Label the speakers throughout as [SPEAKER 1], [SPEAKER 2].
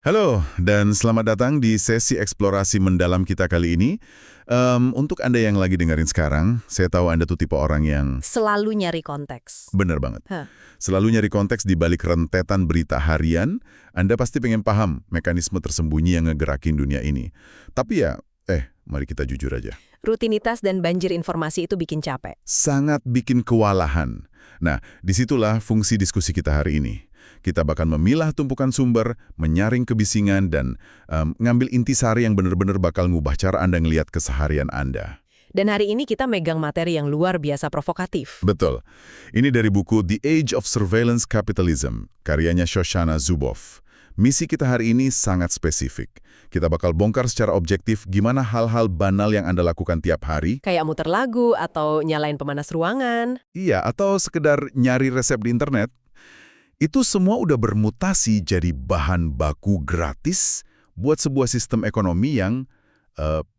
[SPEAKER 1] Halo, dan selamat datang di sesi eksplorasi mendalam kita kali ini. Untuk Anda yang lagi dengerin sekarang, saya tahu Anda tuh tipe orang yang
[SPEAKER 2] Selalu nyari konteks.
[SPEAKER 1] bener banget.
[SPEAKER 2] Hah.
[SPEAKER 1] Selalu nyari konteks di balik rentetan berita harian, Anda pasti pengen paham mekanisme tersembunyi yang ngegerakin dunia ini. Tapi ya, mari kita jujur aja.
[SPEAKER 2] Rutinitas dan banjir informasi itu bikin capek.
[SPEAKER 1] Sangat bikin kewalahan. Nah, disitulah fungsi diskusi kita hari ini. Kita bakal memilah tumpukan sumber, menyaring kebisingan, dan ngambil intisari yang benar-benar bakal ngubah cara Anda ngelihat keseharian Anda.
[SPEAKER 2] Dan hari ini kita megang materi yang luar biasa provokatif.
[SPEAKER 1] Betul. Ini dari buku The Age of Surveillance Capitalism, karyanya Shoshana Zuboff. Misi kita hari ini sangat spesifik. Kita bakal bongkar secara objektif gimana hal-hal banal yang Anda lakukan tiap hari.
[SPEAKER 2] Kayak muter lagu atau nyalain pemanas ruangan.
[SPEAKER 1] Iya, atau sekedar nyari resep di internet. Itu semua udah bermutasi jadi bahan baku gratis buat sebuah sistem ekonomi yang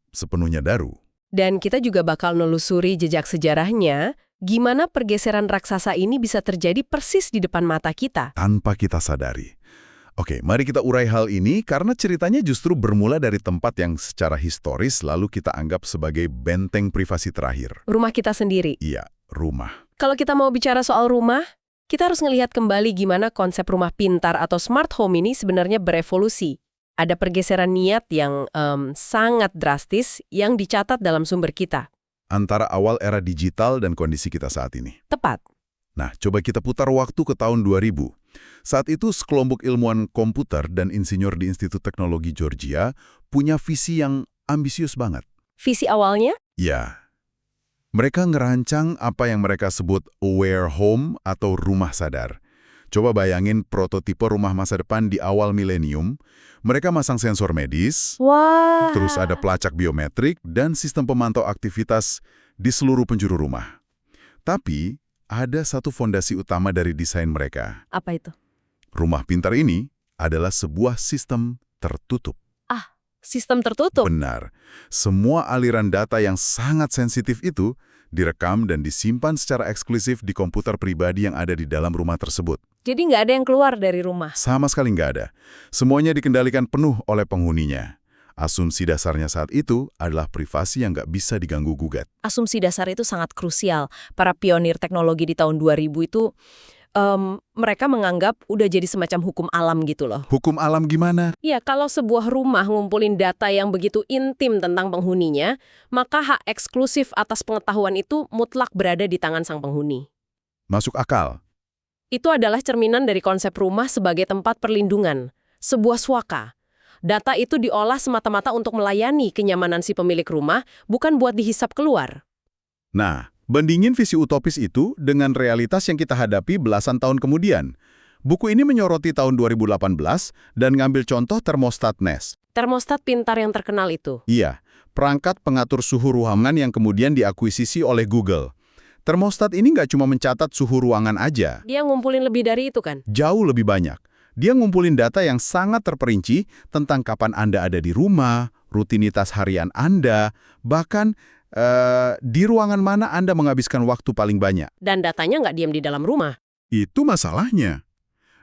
[SPEAKER 1] sepenuhnya daru.
[SPEAKER 2] Dan kita juga bakal nelusuri jejak sejarahnya, gimana pergeseran raksasa ini bisa terjadi persis di depan mata kita.
[SPEAKER 1] Tanpa kita sadari. Oke, mari kita urai hal ini karena ceritanya justru bermula dari tempat yang secara historis lalu kita anggap sebagai benteng privasi terakhir.
[SPEAKER 2] Rumah kita sendiri.
[SPEAKER 1] Iya, rumah.
[SPEAKER 2] Kalau kita mau bicara soal rumah, kita harus ngelihat kembali gimana konsep rumah pintar atau smart home ini sebenarnya berevolusi. Ada pergeseran niat yang sangat drastis yang dicatat dalam sumber kita.
[SPEAKER 1] Antara awal era digital dan kondisi kita saat ini.
[SPEAKER 2] Tepat.
[SPEAKER 1] Nah, coba kita putar waktu ke tahun 2000. Saat itu, sekelompok ilmuwan komputer dan insinyur di Institut Teknologi Georgia punya visi yang ambisius banget.
[SPEAKER 2] Visi awalnya?
[SPEAKER 1] Ya. Mereka ngerancang apa yang mereka sebut aware home atau rumah sadar. Coba bayangin prototipe rumah masa depan di awal milenium. Mereka masang sensor medis,
[SPEAKER 2] Wah.
[SPEAKER 1] terus ada pelacak biometrik dan sistem pemantau aktivitas di seluruh penjuru rumah. Tapi, ada satu fondasi utama dari desain mereka.
[SPEAKER 2] Apa itu?
[SPEAKER 1] Rumah pintar ini adalah sebuah sistem tertutup.
[SPEAKER 2] Sistem tertutup.
[SPEAKER 1] Benar. Semua aliran data yang sangat sensitif itu direkam dan disimpan secara eksklusif di komputer pribadi yang ada di dalam rumah tersebut.
[SPEAKER 2] Jadi nggak ada yang keluar dari rumah.
[SPEAKER 1] Sama sekali nggak ada. Semuanya dikendalikan penuh oleh penghuninya. Asumsi dasarnya saat itu adalah privasi yang nggak bisa diganggu-gugat.
[SPEAKER 2] Asumsi dasar itu sangat krusial. Para pionir teknologi di tahun 2000 itu, mereka menganggap udah jadi semacam hukum alam gitu loh.
[SPEAKER 1] Hukum alam gimana?
[SPEAKER 2] Ya, kalau sebuah rumah ngumpulin data yang begitu intim tentang penghuninya, maka hak eksklusif atas pengetahuan itu mutlak berada di tangan sang penghuni.
[SPEAKER 1] Masuk akal.
[SPEAKER 2] Itu adalah cerminan dari konsep rumah sebagai tempat perlindungan, sebuah swaka. Data itu diolah semata-mata untuk melayani kenyamanan si pemilik rumah, bukan buat dihisap keluar.
[SPEAKER 1] Nah, bandingin visi utopis itu dengan realitas yang kita hadapi belasan tahun kemudian. Buku ini menyoroti tahun 2018 dan ngambil contoh termostat Nest.
[SPEAKER 2] Termostat pintar yang terkenal itu.
[SPEAKER 1] Iya, perangkat pengatur suhu ruangan yang kemudian diakuisisi oleh Google. Termostat ini nggak cuma mencatat suhu ruangan aja,
[SPEAKER 2] Dia ngumpulin lebih dari itu kan?
[SPEAKER 1] jauh lebih banyak. Dia ngumpulin data yang sangat terperinci tentang kapan Anda ada di rumah, rutinitas harian Anda, bahkan di ruangan mana Anda menghabiskan waktu paling banyak.
[SPEAKER 2] Dan datanya nggak diam di dalam rumah.
[SPEAKER 1] Itu masalahnya.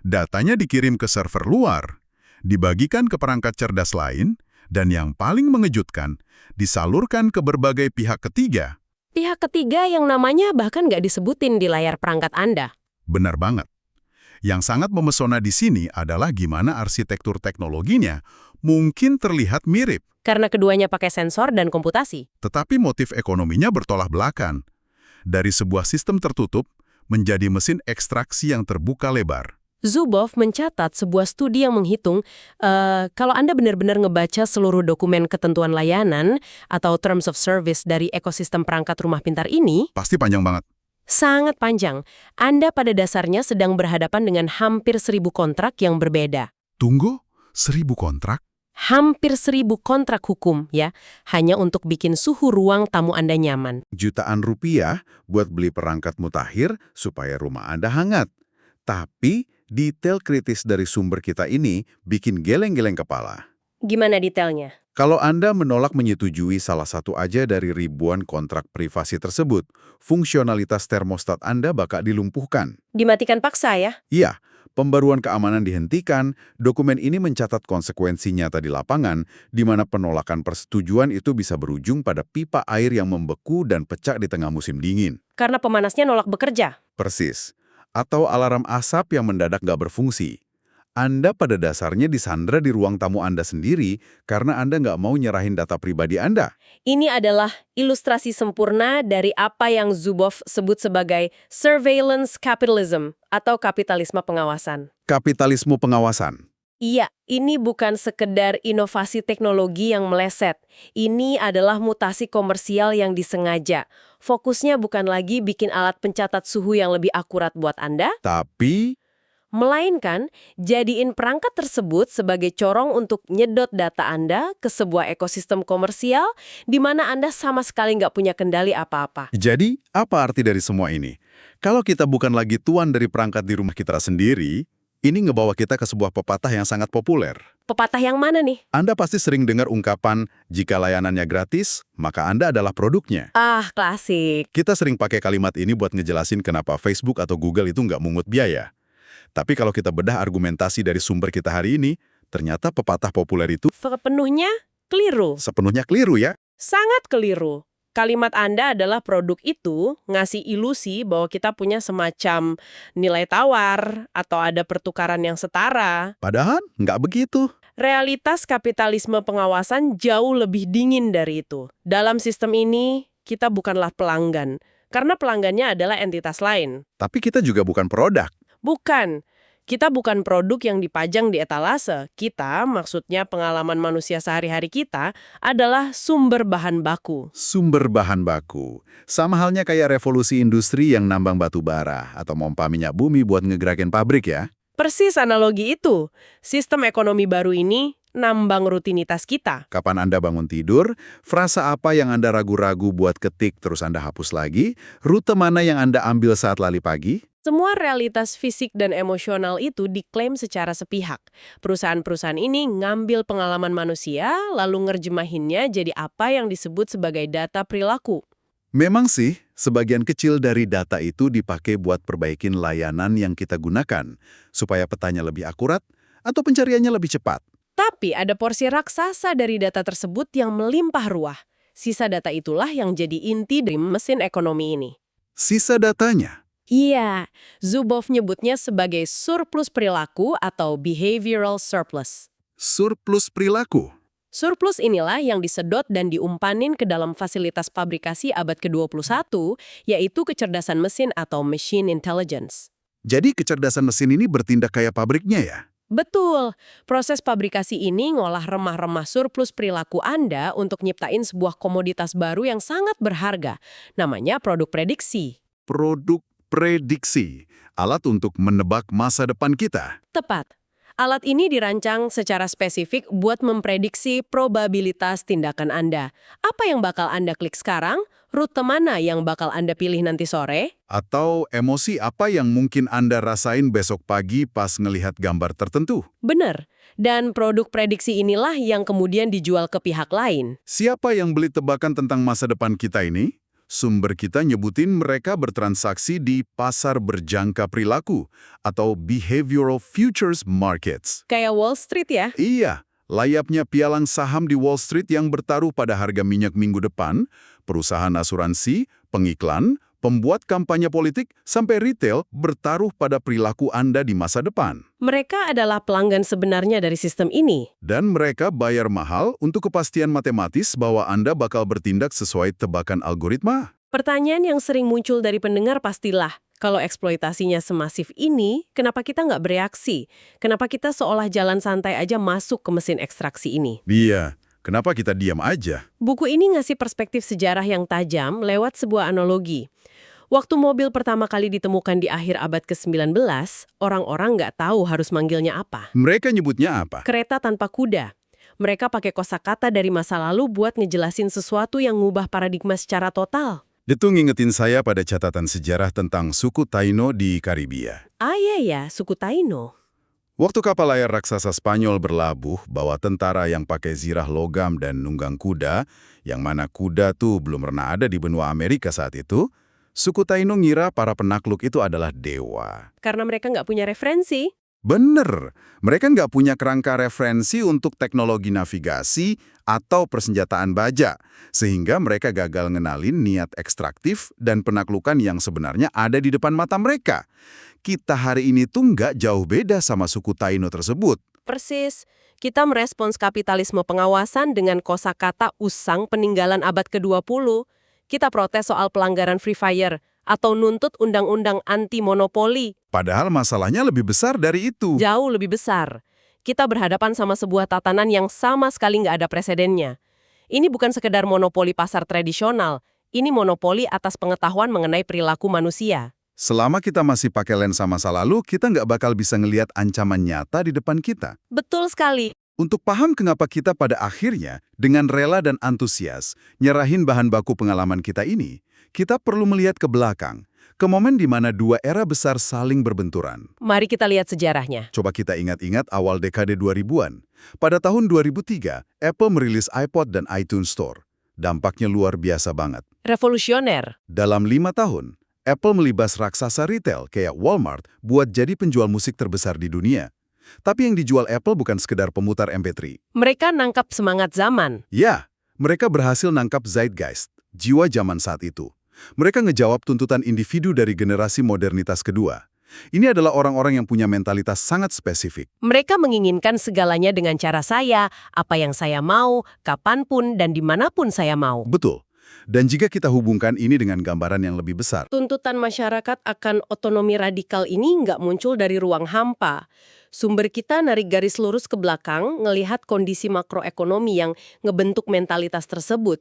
[SPEAKER 1] Datanya dikirim ke server luar, dibagikan ke perangkat cerdas lain, dan yang paling mengejutkan, disalurkan ke berbagai pihak ketiga.
[SPEAKER 2] Pihak ketiga yang namanya bahkan nggak disebutin di layar perangkat Anda.
[SPEAKER 1] Benar banget. Yang sangat memesona di sini adalah gimana arsitektur teknologinya mungkin terlihat mirip,
[SPEAKER 2] Karena keduanya pakai sensor dan komputasi.
[SPEAKER 1] tetapi motif ekonominya bertolak belakang. Dari sebuah sistem tertutup menjadi mesin ekstraksi yang terbuka lebar.
[SPEAKER 2] Zuboff mencatat sebuah studi yang menghitung kalau Anda benar-benar ngebaca seluruh dokumen ketentuan layanan atau terms of service dari ekosistem perangkat rumah pintar ini,
[SPEAKER 1] Pasti panjang banget.
[SPEAKER 2] sangat panjang. Anda pada dasarnya sedang berhadapan dengan hampir 1.000 kontrak yang berbeda.
[SPEAKER 1] Tunggu, 1.000 kontrak?
[SPEAKER 2] Hampir 1.000 kontrak hukum, ya, hanya untuk bikin suhu ruang tamu Anda nyaman.
[SPEAKER 1] Jutaan rupiah buat beli perangkat mutakhir supaya rumah Anda hangat. Tapi detail kritis dari sumber kita ini bikin geleng-geleng kepala.
[SPEAKER 2] Gimana detailnya?
[SPEAKER 1] Kalau Anda menolak menyetujui salah satu aja dari ribuan kontrak privasi tersebut, fungsionalitas termostat Anda bakal dilumpuhkan.
[SPEAKER 2] Dimatikan paksa ya?
[SPEAKER 1] Iya, Pembaruan keamanan dihentikan, dokumen ini mencatat konsekuensi nyata di lapangan, di mana penolakan persetujuan itu bisa berujung pada pipa air yang membeku dan pecah di tengah musim dingin.
[SPEAKER 2] Karena pemanasnya nolak bekerja.
[SPEAKER 1] Persis. Atau alarm asap yang mendadak nggak berfungsi. Anda pada dasarnya disandra di ruang tamu Anda sendiri karena Anda nggak mau nyerahin data pribadi Anda.
[SPEAKER 2] Ini adalah ilustrasi sempurna dari apa yang Zuboff sebut sebagai surveillance capitalism atau kapitalisme pengawasan.
[SPEAKER 1] Kapitalisme pengawasan.
[SPEAKER 2] Iya, ini bukan sekedar inovasi teknologi yang meleset. Ini adalah mutasi komersial yang disengaja. Fokusnya bukan lagi bikin alat pencatat suhu yang lebih akurat buat Anda,
[SPEAKER 1] Tapi
[SPEAKER 2] melainkan jadiin perangkat tersebut sebagai corong untuk nyedot data Anda ke sebuah ekosistem komersial di mana Anda sama sekali nggak punya kendali apa-apa.
[SPEAKER 1] jadi, apa arti dari semua ini? Kalau kita bukan lagi tuan dari perangkat di rumah kita sendiri, ini ngebawa kita ke sebuah pepatah yang sangat populer.
[SPEAKER 2] Pepatah yang mana nih?
[SPEAKER 1] Anda pasti sering dengar ungkapan, jika layanannya gratis, maka Anda adalah produknya.
[SPEAKER 2] Ah, klasik.
[SPEAKER 1] Kita sering pakai kalimat ini buat ngejelasin kenapa Facebook atau Google itu nggak mungut biaya. Tapi kalau kita bedah argumentasi dari sumber kita hari ini, ternyata pepatah populer itu
[SPEAKER 2] Sepenuhnya keliru.
[SPEAKER 1] sepenuhnya keliru ya.
[SPEAKER 2] Sangat keliru. Kalimat Anda adalah produk itu ngasih ilusi bahwa kita punya semacam nilai tawar atau ada pertukaran yang setara.
[SPEAKER 1] Padahal nggak begitu.
[SPEAKER 2] Realitas kapitalisme pengawasan jauh lebih dingin dari itu. Dalam sistem ini, kita bukanlah pelanggan, karena pelanggannya adalah entitas lain.
[SPEAKER 1] Tapi kita juga bukan produk.
[SPEAKER 2] Bukan. Kita bukan produk yang dipajang di etalase. Kita, maksudnya pengalaman manusia sehari-hari kita, adalah sumber bahan baku.
[SPEAKER 1] Sumber bahan baku. Sama halnya kayak revolusi industri yang nambang batu bara atau mompa minyak bumi buat ngegerakin pabrik ya.
[SPEAKER 2] Persis analogi itu. Sistem ekonomi baru ini nambang rutinitas kita.
[SPEAKER 1] Kapan Anda bangun tidur, frasa apa yang Anda ragu-ragu buat ketik terus Anda hapus lagi, rute mana yang Anda ambil saat lali pagi?
[SPEAKER 2] Semua realitas fisik dan emosional itu diklaim secara sepihak. Perusahaan-perusahaan ini ngambil pengalaman manusia, lalu ngerjemahinnya jadi apa yang disebut sebagai data perilaku.
[SPEAKER 1] Memang sih, sebagian kecil dari data itu dipakai buat perbaikin layanan yang kita gunakan, supaya petanya lebih akurat atau pencariannya lebih cepat.
[SPEAKER 2] Tapi ada porsi raksasa dari data tersebut yang melimpah ruah. Sisa data itulah yang jadi inti dari mesin ekonomi ini.
[SPEAKER 1] Sisa datanya.
[SPEAKER 2] Iya, Zuboff nyebutnya sebagai surplus perilaku atau behavioral surplus.
[SPEAKER 1] Surplus perilaku.
[SPEAKER 2] Surplus inilah yang disedot dan diumpanin ke dalam fasilitas pabrikasi abad ke-21, yaitu kecerdasan mesin atau machine intelligence.
[SPEAKER 1] Jadi kecerdasan mesin ini bertindak kayak pabriknya ya?
[SPEAKER 2] Betul, proses pabrikasi ini ngolah remah-remah surplus perilaku Anda untuk nyiptain sebuah komoditas baru yang sangat berharga. Namanya produk prediksi.
[SPEAKER 1] Produk prediksi, alat untuk menebak masa depan kita.
[SPEAKER 2] Tepat. Alat ini dirancang secara spesifik buat memprediksi probabilitas tindakan Anda. Apa yang bakal Anda klik sekarang? Rute mana yang bakal Anda pilih nanti sore?
[SPEAKER 1] Atau emosi apa yang mungkin Anda rasain besok pagi pas ngelihat gambar tertentu?
[SPEAKER 2] Benar. Dan produk prediksi inilah yang kemudian dijual ke pihak lain.
[SPEAKER 1] Siapa yang beli tebakan tentang masa depan kita ini? Sumber kita nyebutin mereka bertransaksi di pasar berjangka perilaku atau behavioral futures markets.
[SPEAKER 2] Kayak Wall Street ya?
[SPEAKER 1] Iya, layaknya pialang saham di Wall Street yang bertaruh pada harga minyak minggu depan, perusahaan asuransi, pengiklan, pembuat kampanye politik, sampai retail bertaruh pada perilaku Anda di masa depan.
[SPEAKER 2] Mereka adalah pelanggan sebenarnya dari sistem ini.
[SPEAKER 1] Dan mereka bayar mahal untuk kepastian matematis bahwa Anda bakal bertindak sesuai tebakan algoritma.
[SPEAKER 2] Pertanyaan yang sering muncul dari pendengar pastilah, kalau eksploitasinya semasif ini, kenapa kita nggak bereaksi? Kenapa kita seolah jalan santai aja masuk ke mesin ekstraksi ini?
[SPEAKER 1] Iya, kenapa kita diam aja?
[SPEAKER 2] Buku ini ngasih perspektif sejarah yang tajam lewat sebuah analogi. Waktu mobil pertama kali ditemukan di akhir abad ke-19, orang-orang nggak tahu harus manggilnya apa.
[SPEAKER 1] Mereka nyebutnya apa?
[SPEAKER 2] Kereta tanpa kuda. Mereka pakai kosakata dari masa lalu buat ngejelasin sesuatu yang ngubah paradigma secara total.
[SPEAKER 1] Itu ngingetin saya pada catatan sejarah tentang suku Taino di Karibia.
[SPEAKER 2] Ah iya ya, suku Taino.
[SPEAKER 1] Waktu kapal layar raksasa Spanyol berlabuh, bawa tentara yang pakai zirah logam dan nunggang kuda, yang mana kuda tuh belum pernah ada di benua Amerika saat itu, suku Taino ngira para penakluk itu adalah dewa.
[SPEAKER 2] Karena mereka nggak punya referensi.
[SPEAKER 1] Bener, mereka nggak punya kerangka referensi untuk teknologi navigasi atau persenjataan baja, sehingga mereka gagal ngenalin niat ekstraktif dan penaklukan yang sebenarnya ada di depan mata mereka. Kita hari ini tuh nggak jauh beda sama suku Taino tersebut.
[SPEAKER 2] Persis, kita merespons kapitalisme pengawasan dengan kosakata usang peninggalan abad ke-20. Kita protes soal pelanggaran Free Fire atau nuntut undang-undang anti-monopoli.
[SPEAKER 1] Padahal masalahnya lebih besar dari itu.
[SPEAKER 2] Jauh lebih besar. Kita berhadapan sama sebuah tatanan yang sama sekali nggak ada presidennya. Ini bukan sekedar monopoli pasar tradisional, ini monopoli atas pengetahuan mengenai perilaku manusia.
[SPEAKER 1] Selama kita masih pakai lensa masa lalu, kita nggak bakal bisa ngelihat ancaman nyata di depan kita.
[SPEAKER 2] Betul sekali.
[SPEAKER 1] Untuk paham kenapa kita pada akhirnya, dengan rela dan antusias, nyerahin bahan baku pengalaman kita ini, kita perlu melihat ke belakang, ke momen di mana dua era besar saling berbenturan.
[SPEAKER 2] Mari kita lihat sejarahnya.
[SPEAKER 1] Coba kita ingat-ingat awal dekade 2000-an. Pada tahun 2003, Apple merilis iPod dan iTunes Store. Dampaknya luar biasa banget.
[SPEAKER 2] Revolusioner.
[SPEAKER 1] Dalam 5 tahun, Apple melibas raksasa retail kayak Walmart buat jadi penjual musik terbesar di dunia. Tapi yang dijual Apple bukan sekedar pemutar MP3.
[SPEAKER 2] Mereka nangkap semangat zaman.
[SPEAKER 1] Ya, mereka berhasil nangkap zeitgeist, jiwa zaman saat itu. Mereka ngejawab tuntutan individu dari generasi modernitas kedua. Ini adalah orang-orang yang punya mentalitas sangat spesifik.
[SPEAKER 2] Mereka menginginkan segalanya dengan cara saya, apa yang saya mau, kapanpun dan dimanapun saya mau.
[SPEAKER 1] Betul. Dan jika kita hubungkan ini dengan gambaran yang lebih besar,
[SPEAKER 2] Tuntutan masyarakat akan otonomi radikal ini nggak muncul dari ruang hampa. Sumber kita narik garis lurus ke belakang, ngelihat kondisi makroekonomi yang ngebentuk mentalitas tersebut.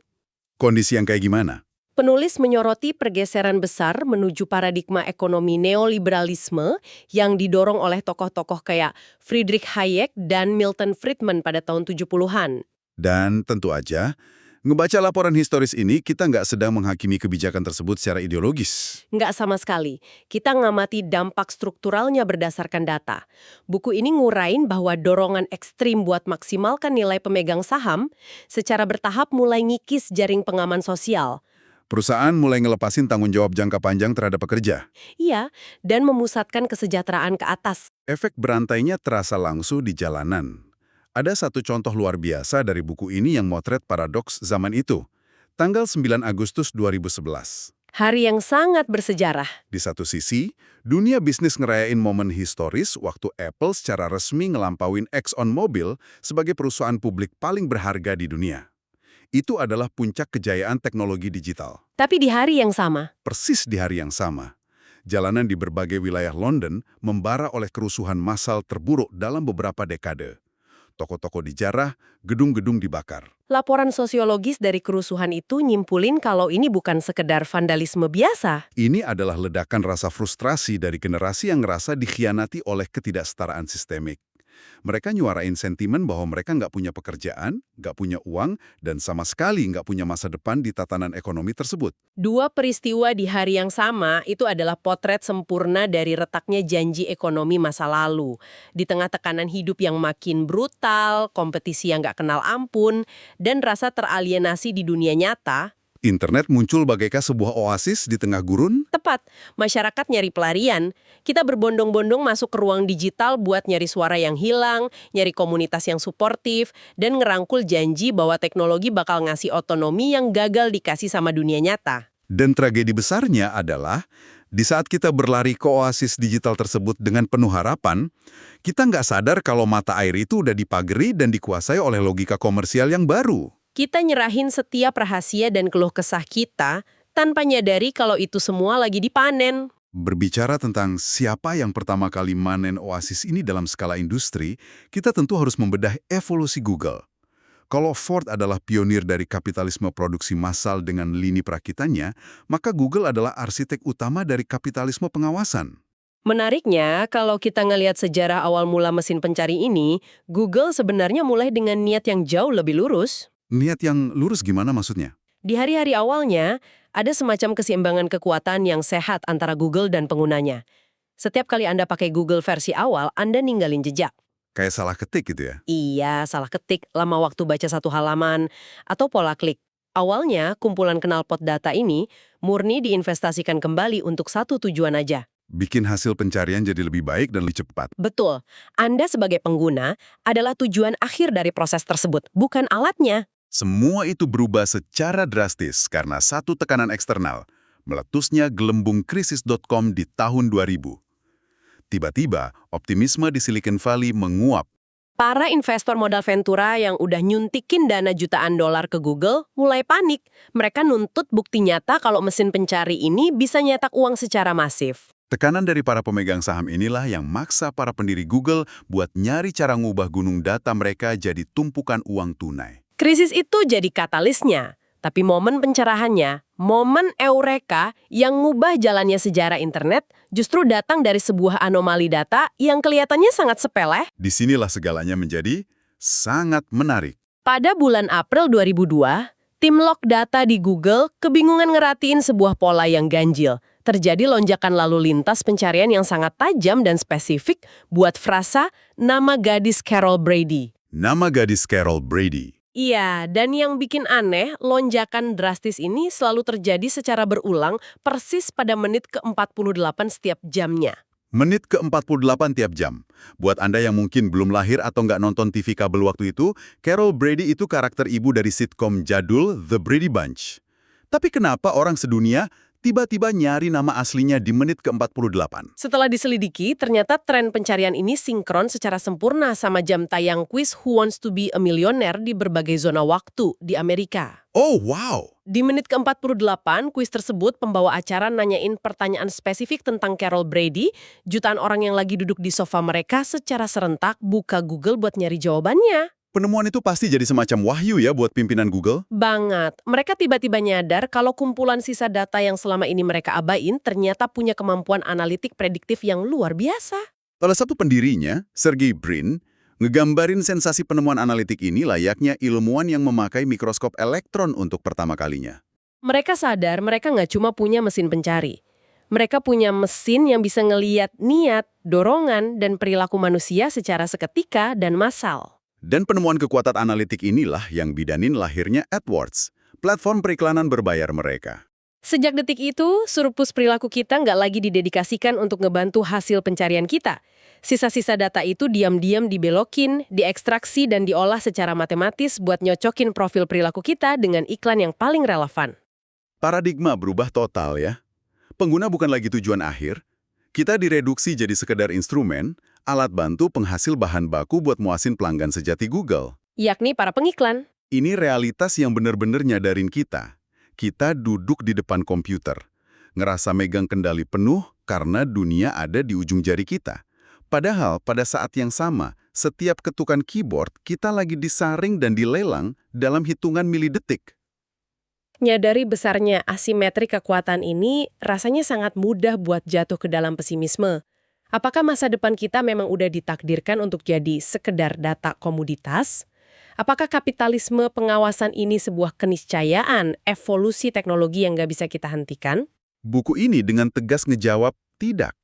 [SPEAKER 1] kondisi yang kayak gimana?
[SPEAKER 2] Penulis menyoroti pergeseran besar menuju paradigma ekonomi neoliberalisme yang didorong oleh tokoh-tokoh kayak Friedrich Hayek dan Milton Friedman pada tahun 70-an.
[SPEAKER 1] Dan tentu aja, ngebaca laporan historis ini, kita nggak sedang menghakimi kebijakan tersebut secara ideologis.
[SPEAKER 2] Nggak sama sekali. Kita ngamati dampak strukturalnya berdasarkan data. Buku ini ngurain bahwa dorongan ekstrim buat maksimalkan nilai pemegang saham secara bertahap mulai ngikis jaring pengaman sosial.
[SPEAKER 1] Perusahaan mulai ngelepasin tanggung jawab jangka panjang terhadap pekerja.
[SPEAKER 2] Iya, dan memusatkan kesejahteraan ke atas.
[SPEAKER 1] Efek berantainya terasa langsung di jalanan. Ada satu contoh luar biasa dari buku ini yang motret paradoks zaman itu. Tanggal 9 Agustus 2011.
[SPEAKER 2] Hari yang sangat bersejarah.
[SPEAKER 1] Di satu sisi, dunia bisnis ngerayain momen historis waktu Apple secara resmi ngelampauin ExxonMobil sebagai perusahaan publik paling berharga di dunia. Itu adalah puncak kejayaan teknologi digital.
[SPEAKER 2] Tapi di hari yang sama,
[SPEAKER 1] Persis di hari yang sama, jalanan di berbagai wilayah London membara oleh kerusuhan massal terburuk dalam beberapa dekade. Toko-toko dijarah, gedung-gedung dibakar.
[SPEAKER 2] laporan sosiologis dari kerusuhan itu nyimpulin kalau ini bukan sekedar vandalisme biasa.
[SPEAKER 1] Ini adalah ledakan rasa frustrasi dari generasi yang ngerasa dikhianati oleh ketidaksetaraan sistemik. Mereka nyuarain sentimen bahwa mereka nggak punya pekerjaan, nggak punya uang, dan sama sekali nggak punya masa depan di tatanan ekonomi tersebut.
[SPEAKER 2] Dua peristiwa di hari yang sama itu adalah potret sempurna dari retaknya janji ekonomi masa lalu. Di tengah tekanan hidup yang makin brutal, kompetisi yang nggak kenal ampun, dan rasa teralienasi di dunia nyata,
[SPEAKER 1] Internet muncul bagaikan sebuah oasis di tengah gurun.
[SPEAKER 2] tepat, masyarakat nyari pelarian. Kita berbondong-bondong masuk ke ruang digital buat nyari suara yang hilang, nyari komunitas yang suportif, dan ngerangkul janji bahwa teknologi bakal ngasih otonomi yang gagal dikasih sama dunia nyata.
[SPEAKER 1] Dan tragedi besarnya adalah, di saat kita berlari ke oasis digital tersebut dengan penuh harapan, kita nggak sadar kalau mata air itu udah dipagari dan dikuasai oleh logika komersial yang baru.
[SPEAKER 2] Kita nyerahin setiap rahasia dan keluh kesah kita tanpa nyadari kalau itu semua lagi dipanen.
[SPEAKER 1] Berbicara tentang siapa yang pertama kali manen oasis ini dalam skala industri, kita tentu harus membedah evolusi Google. Kalau Ford adalah pionir dari kapitalisme produksi massal dengan lini perakitannya, maka Google adalah arsitek utama dari kapitalisme pengawasan.
[SPEAKER 2] Menariknya, kalau kita ngelihat sejarah awal mula mesin pencari ini, Google sebenarnya mulai dengan niat yang jauh lebih lurus.
[SPEAKER 1] Niat yang lurus gimana maksudnya?
[SPEAKER 2] Di hari-hari awalnya, ada semacam keseimbangan kekuatan yang sehat antara Google dan penggunanya. Setiap kali Anda pakai Google versi awal, Anda ninggalin jejak.
[SPEAKER 1] Kayak salah ketik gitu ya?
[SPEAKER 2] Iya, salah ketik, lama waktu baca satu halaman, atau pola klik. Awalnya, kumpulan knalpot data ini murni diinvestasikan kembali untuk satu tujuan aja.
[SPEAKER 1] Bikin hasil pencarian jadi lebih baik dan lebih cepat.
[SPEAKER 2] Betul, Anda sebagai pengguna adalah tujuan akhir dari proses tersebut, bukan alatnya.
[SPEAKER 1] Semua itu berubah secara drastis karena satu tekanan eksternal, meletusnya gelembung krisis.com di tahun 2000. Tiba-tiba, optimisme di Silicon Valley menguap.
[SPEAKER 2] Para investor modal Ventura yang udah nyuntikin dana jutaan dolar ke Google mulai panik. Mereka nuntut bukti nyata kalau mesin pencari ini bisa nyetak uang secara masif.
[SPEAKER 1] Tekanan dari para pemegang saham inilah yang maksa para pendiri Google buat nyari cara ngubah gunung data mereka jadi tumpukan uang tunai.
[SPEAKER 2] Krisis itu jadi katalisnya. Tapi momen pencerahannya, momen eureka yang ngubah jalannya sejarah internet justru datang dari sebuah anomali data yang kelihatannya sangat sepele.
[SPEAKER 1] Disinilah segalanya menjadi sangat menarik.
[SPEAKER 2] Pada bulan April 2002, tim log data di Google kebingungan ngeratiin sebuah pola yang ganjil. Terjadi lonjakan lalu lintas pencarian yang sangat tajam dan spesifik buat frasa nama gadis Carol Brady.
[SPEAKER 1] Nama gadis Carol Brady.
[SPEAKER 2] Iya, dan yang bikin aneh, lonjakan drastis ini selalu terjadi secara berulang persis pada menit ke-48 setiap jamnya.
[SPEAKER 1] Menit ke-48 tiap jam. Buat Anda yang mungkin belum lahir atau nggak nonton TV kabel waktu itu, Carol Brady itu karakter ibu dari sitkom jadul The Brady Bunch. Tapi kenapa orang sedunia tiba-tiba nyari nama aslinya di menit ke-48?
[SPEAKER 2] Setelah diselidiki, ternyata tren pencarian ini sinkron secara sempurna sama jam tayang kuis Who Wants to be a Millionaire di berbagai zona waktu di Amerika.
[SPEAKER 1] Oh, wow!
[SPEAKER 2] Di menit ke-48, kuis tersebut pembawa acara nanyain pertanyaan spesifik tentang Carol Brady. Jutaan orang yang lagi duduk di sofa mereka secara serentak buka Google buat nyari jawabannya.
[SPEAKER 1] Penemuan itu pasti jadi semacam wahyu ya buat pimpinan Google.
[SPEAKER 2] Banget. Mereka tiba-tiba nyadar kalau kumpulan sisa data yang selama ini mereka abain ternyata punya kemampuan analitik prediktif yang luar biasa.
[SPEAKER 1] Salah satu pendirinya, Sergey Brin, ngegambarin sensasi penemuan analitik ini layaknya ilmuwan yang memakai mikroskop elektron untuk pertama kalinya.
[SPEAKER 2] Mereka sadar mereka nggak cuma punya mesin pencari. Mereka punya mesin yang bisa ngeliat niat, dorongan, dan perilaku manusia secara seketika dan massal.
[SPEAKER 1] Dan penemuan kekuatan analitik inilah yang bidanin lahirnya AdWords, platform periklanan berbayar mereka.
[SPEAKER 2] Sejak detik itu, surplus perilaku kita nggak lagi didedikasikan untuk ngebantu hasil pencarian kita. Sisa-sisa data itu diam-diam dibelokin, diekstraksi, dan diolah secara matematis buat nyocokin profil perilaku kita dengan iklan yang paling relevan.
[SPEAKER 1] Paradigma berubah total ya. Pengguna bukan lagi tujuan akhir, kita direduksi jadi sekedar instrumen, alat bantu penghasil bahan baku buat muasin pelanggan sejati Google.
[SPEAKER 2] Yakni para pengiklan.
[SPEAKER 1] Ini realitas yang benar-benar nyadarin kita. Kita duduk di depan komputer, ngerasa megang kendali penuh karena dunia ada di ujung jari kita. Padahal pada saat yang sama, setiap ketukan keyboard kita lagi disaring dan dilelang dalam hitungan milidetik.
[SPEAKER 2] Nyadari besarnya asimetri kekuatan ini, rasanya sangat mudah buat jatuh ke dalam pesimisme. Apakah masa depan kita memang udah ditakdirkan untuk jadi sekedar data komoditas? Apakah kapitalisme pengawasan ini sebuah keniscayaan, evolusi teknologi yang nggak bisa kita hentikan?
[SPEAKER 1] Buku ini dengan tegas ngejawab tidak.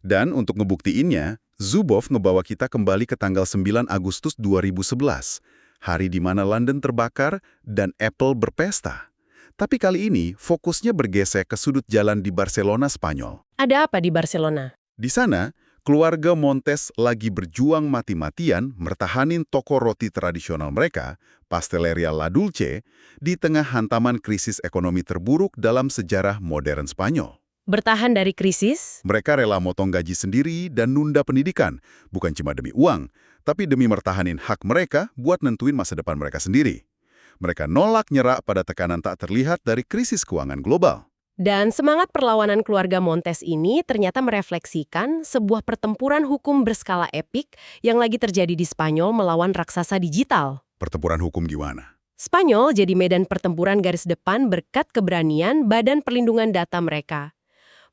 [SPEAKER 1] Dan untuk ngebuktiinnya, Zuboff ngebawa kita kembali ke tanggal 9 Agustus 2011, hari di mana London terbakar dan Apple berpesta. Tapi kali ini fokusnya bergesek ke sudut jalan di Barcelona, Spanyol.
[SPEAKER 2] Ada apa di Barcelona?
[SPEAKER 1] Di sana, keluarga Montes lagi berjuang mati-matian mertahanin toko roti tradisional mereka, Pasteleria La Dulce, di tengah hantaman krisis ekonomi terburuk dalam sejarah modern Spanyol.
[SPEAKER 2] Bertahan dari krisis?
[SPEAKER 1] Mereka rela motong gaji sendiri dan nunda pendidikan, bukan cuma demi uang, tapi demi mertahanin hak mereka buat nentuin masa depan mereka sendiri. Mereka nolak nyerah pada tekanan tak terlihat dari krisis keuangan global.
[SPEAKER 2] Dan semangat perlawanan keluarga Montes ini ternyata merefleksikan sebuah pertempuran hukum berskala epik yang lagi terjadi di Spanyol melawan raksasa digital.
[SPEAKER 1] Pertempuran hukum gimana?
[SPEAKER 2] Spanyol jadi medan pertempuran garis depan berkat keberanian Badan Perlindungan Data mereka.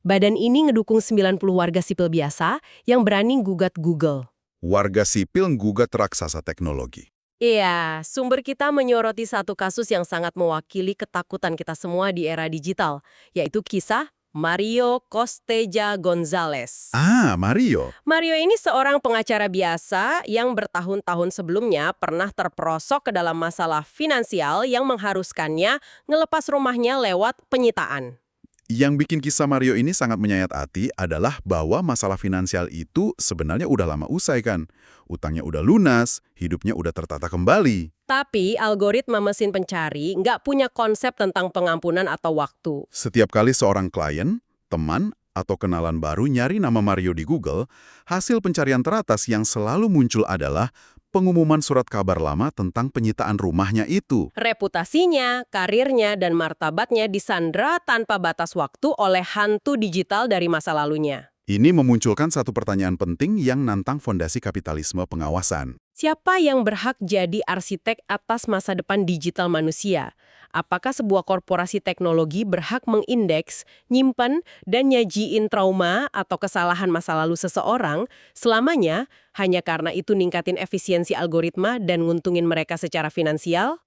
[SPEAKER 2] Badan ini ngedukung 90 warga sipil biasa yang berani gugat Google.
[SPEAKER 1] Warga sipil nggugat raksasa teknologi.
[SPEAKER 2] Iya, sumber kita menyoroti satu kasus yang sangat mewakili ketakutan kita semua di era digital, yaitu kisah Mario Costeja Gonzalez.
[SPEAKER 1] Ah, Mario.
[SPEAKER 2] Mario ini seorang pengacara biasa yang bertahun-tahun sebelumnya pernah terperosok ke dalam masalah finansial yang mengharuskannya ngelepas rumahnya lewat penyitaan.
[SPEAKER 1] Yang bikin kisah Mario ini sangat menyayat hati adalah bahwa masalah finansial itu sebenarnya udah lama usai kan. Utangnya udah lunas, hidupnya udah tertata kembali.
[SPEAKER 2] Tapi algoritma mesin pencari nggak punya konsep tentang pengampunan atau waktu.
[SPEAKER 1] Setiap kali seorang klien, teman, atau kenalan baru nyari nama Mario di Google, hasil pencarian teratas yang selalu muncul adalah pengumuman surat kabar lama tentang penyitaan rumahnya itu.
[SPEAKER 2] Reputasinya, karirnya, dan martabatnya disandra tanpa batas waktu oleh hantu digital dari masa lalunya.
[SPEAKER 1] Ini memunculkan satu pertanyaan penting yang nantang fondasi kapitalisme pengawasan.
[SPEAKER 2] Siapa yang berhak jadi arsitek atas masa depan digital manusia? Apakah sebuah korporasi teknologi berhak mengindeks, nyimpen, dan nyajiin trauma atau kesalahan masa lalu seseorang selamanya hanya karena itu ningkatin efisiensi algoritma dan nguntungin mereka secara finansial?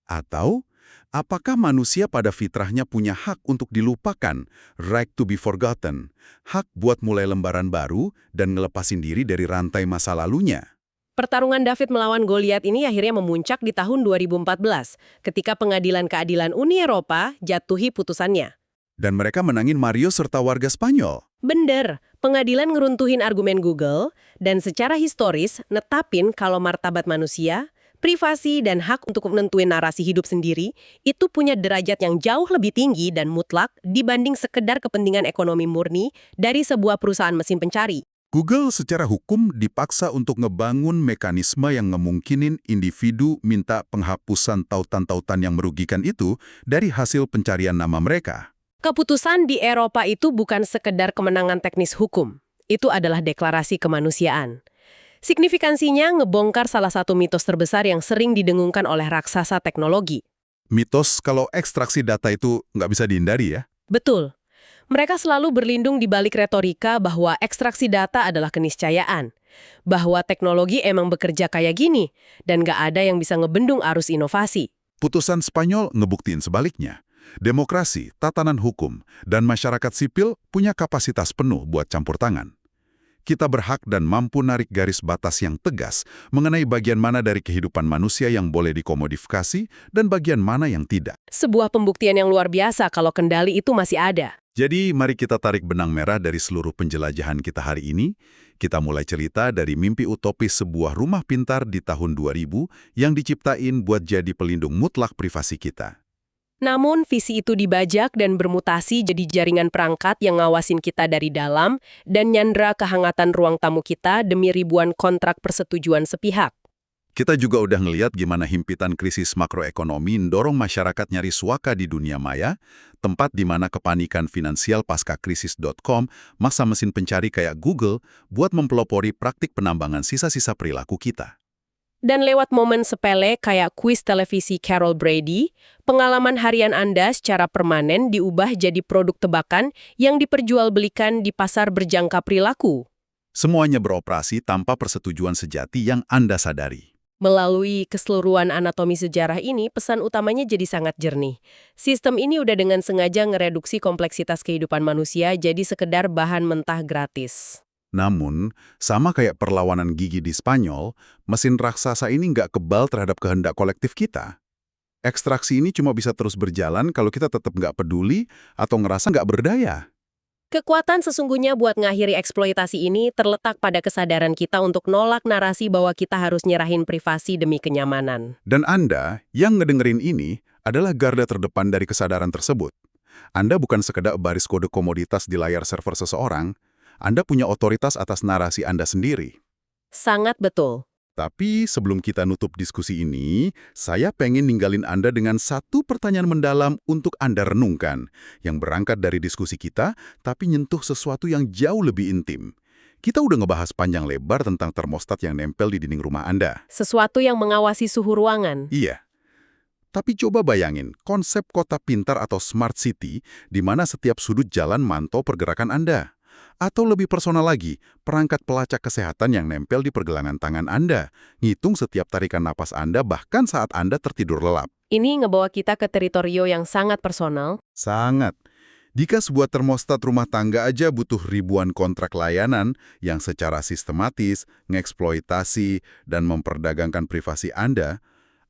[SPEAKER 1] Atau, apakah manusia pada fitrahnya punya hak untuk dilupakan, right to be forgotten, hak buat mulai lembaran baru dan ngelepasin diri dari rantai masa lalunya?
[SPEAKER 2] Pertarungan David melawan Goliat ini akhirnya memuncak di tahun 2014 ketika Pengadilan Keadilan Uni Eropa jatuhi putusannya.
[SPEAKER 1] Dan mereka menangin Mario serta warga Spanyol.
[SPEAKER 2] Bener, pengadilan ngeruntuhin argumen Google dan secara historis netapin kalau martabat manusia, privasi, dan hak untuk menentuin narasi hidup sendiri itu punya derajat yang jauh lebih tinggi dan mutlak dibanding sekedar kepentingan ekonomi murni dari sebuah perusahaan mesin pencari.
[SPEAKER 1] Google secara hukum dipaksa untuk ngebangun mekanisme yang ngemungkinin individu minta penghapusan tautan-tautan yang merugikan itu dari hasil pencarian nama mereka.
[SPEAKER 2] Keputusan di Eropa itu bukan sekedar kemenangan teknis hukum. Itu adalah deklarasi kemanusiaan. Signifikansinya ngebongkar salah satu mitos terbesar yang sering didengungkan oleh raksasa teknologi.
[SPEAKER 1] Mitos kalau ekstraksi data itu nggak bisa dihindari ya?
[SPEAKER 2] Betul. Mereka selalu berlindung di balik retorika bahwa ekstraksi data adalah keniscayaan. Bahwa teknologi emang bekerja kayak gini, dan nggak ada yang bisa ngebendung arus inovasi.
[SPEAKER 1] Putusan Spanyol ngebuktiin sebaliknya. Demokrasi, tatanan hukum, dan masyarakat sipil punya kapasitas penuh buat campur tangan. Kita berhak dan mampu narik garis batas yang tegas mengenai bagian mana dari kehidupan manusia yang boleh dikomodifikasi dan bagian mana yang tidak.
[SPEAKER 2] Sebuah pembuktian yang luar biasa kalau kendali itu masih ada.
[SPEAKER 1] Jadi, mari kita tarik benang merah dari seluruh penjelajahan kita hari ini. Kita mulai cerita dari mimpi utopis sebuah rumah pintar di tahun 2000 yang diciptain buat jadi pelindung mutlak privasi kita.
[SPEAKER 2] Namun, visi itu dibajak dan bermutasi jadi jaringan perangkat yang ngawasin kita dari dalam dan nyandra kehangatan ruang tamu kita demi ribuan kontrak persetujuan sepihak.
[SPEAKER 1] Kita juga udah ngeliat gimana himpitan krisis makroekonomi mendorong masyarakat nyari suaka di dunia maya, tempat di mana kepanikan finansial pasca krisis.com maksa mesin pencari kayak Google buat mempelopori praktik penambangan sisa-sisa perilaku kita.
[SPEAKER 2] Dan lewat momen sepele kayak kuis televisi Carol Brady, pengalaman harian Anda secara permanen diubah jadi produk tebakan yang diperjualbelikan di pasar berjangka perilaku.
[SPEAKER 1] Semuanya beroperasi tanpa persetujuan sejati yang Anda sadari.
[SPEAKER 2] Melalui keseluruhan anatomi sejarah ini, pesan utamanya jadi sangat jernih. Sistem ini udah dengan sengaja ngereduksi kompleksitas kehidupan manusia jadi sekedar bahan mentah gratis.
[SPEAKER 1] Namun, sama kayak perlawanan gigi di Spanyol, mesin raksasa ini nggak kebal terhadap kehendak kolektif kita. Ekstraksi ini cuma bisa terus berjalan kalau kita tetap nggak peduli atau ngerasa nggak berdaya.
[SPEAKER 2] Kekuatan sesungguhnya buat ngakhiri eksploitasi ini terletak pada kesadaran kita untuk nolak narasi bahwa kita harus nyerahin privasi demi kenyamanan.
[SPEAKER 1] Dan Anda yang ngedengerin ini adalah garda terdepan dari kesadaran tersebut. Anda bukan sekedar baris kode komoditas di layar server seseorang, Anda punya otoritas atas narasi Anda sendiri.
[SPEAKER 2] Sangat betul.
[SPEAKER 1] Tapi sebelum kita nutup diskusi ini, saya pengen ninggalin Anda dengan satu pertanyaan mendalam untuk Anda renungkan, yang berangkat dari diskusi kita, tapi nyentuh sesuatu yang jauh lebih intim. Kita udah ngebahas panjang lebar tentang termostat yang nempel di dinding rumah Anda.
[SPEAKER 2] Sesuatu yang mengawasi suhu ruangan.
[SPEAKER 1] Iya. Tapi coba bayangin, konsep kota pintar atau smart city di mana setiap sudut jalan mantau pergerakan Anda. Atau lebih personal lagi, perangkat pelacak kesehatan yang nempel di pergelangan tangan Anda, ngitung setiap tarikan napas Anda bahkan saat Anda tertidur lelap.
[SPEAKER 2] Ini ngebawa kita ke teritorio yang sangat personal.
[SPEAKER 1] Sangat. Jika sebuah termostat rumah tangga aja butuh ribuan kontrak layanan yang secara sistematis, ngeksploitasi, dan memperdagangkan privasi Anda,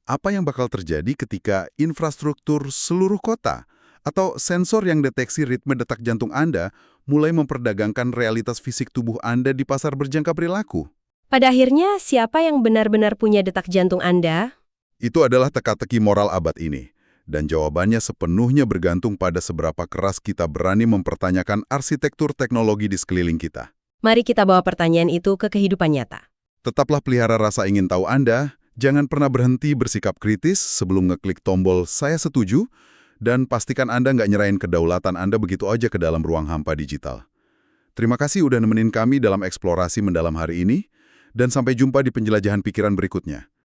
[SPEAKER 1] apa yang bakal terjadi ketika infrastruktur seluruh kota Atau sensor yang deteksi ritme detak jantung Anda mulai memperdagangkan realitas fisik tubuh Anda di pasar berjangka perilaku?
[SPEAKER 2] Pada akhirnya, siapa yang benar-benar punya detak jantung Anda?
[SPEAKER 1] Itu adalah teka-teki moral abad ini. Dan jawabannya sepenuhnya bergantung pada seberapa keras kita berani mempertanyakan arsitektur teknologi di sekeliling kita.
[SPEAKER 2] Mari kita bawa pertanyaan itu ke kehidupan nyata.
[SPEAKER 1] Tetaplah pelihara rasa ingin tahu Anda, jangan pernah berhenti bersikap kritis sebelum ngeklik tombol "Saya setuju", dan pastikan Anda nggak nyerahin kedaulatan Anda begitu aja ke dalam ruang hampa digital. Terima kasih udah nemenin kami dalam eksplorasi mendalam hari ini, dan sampai jumpa di penjelajahan pikiran berikutnya.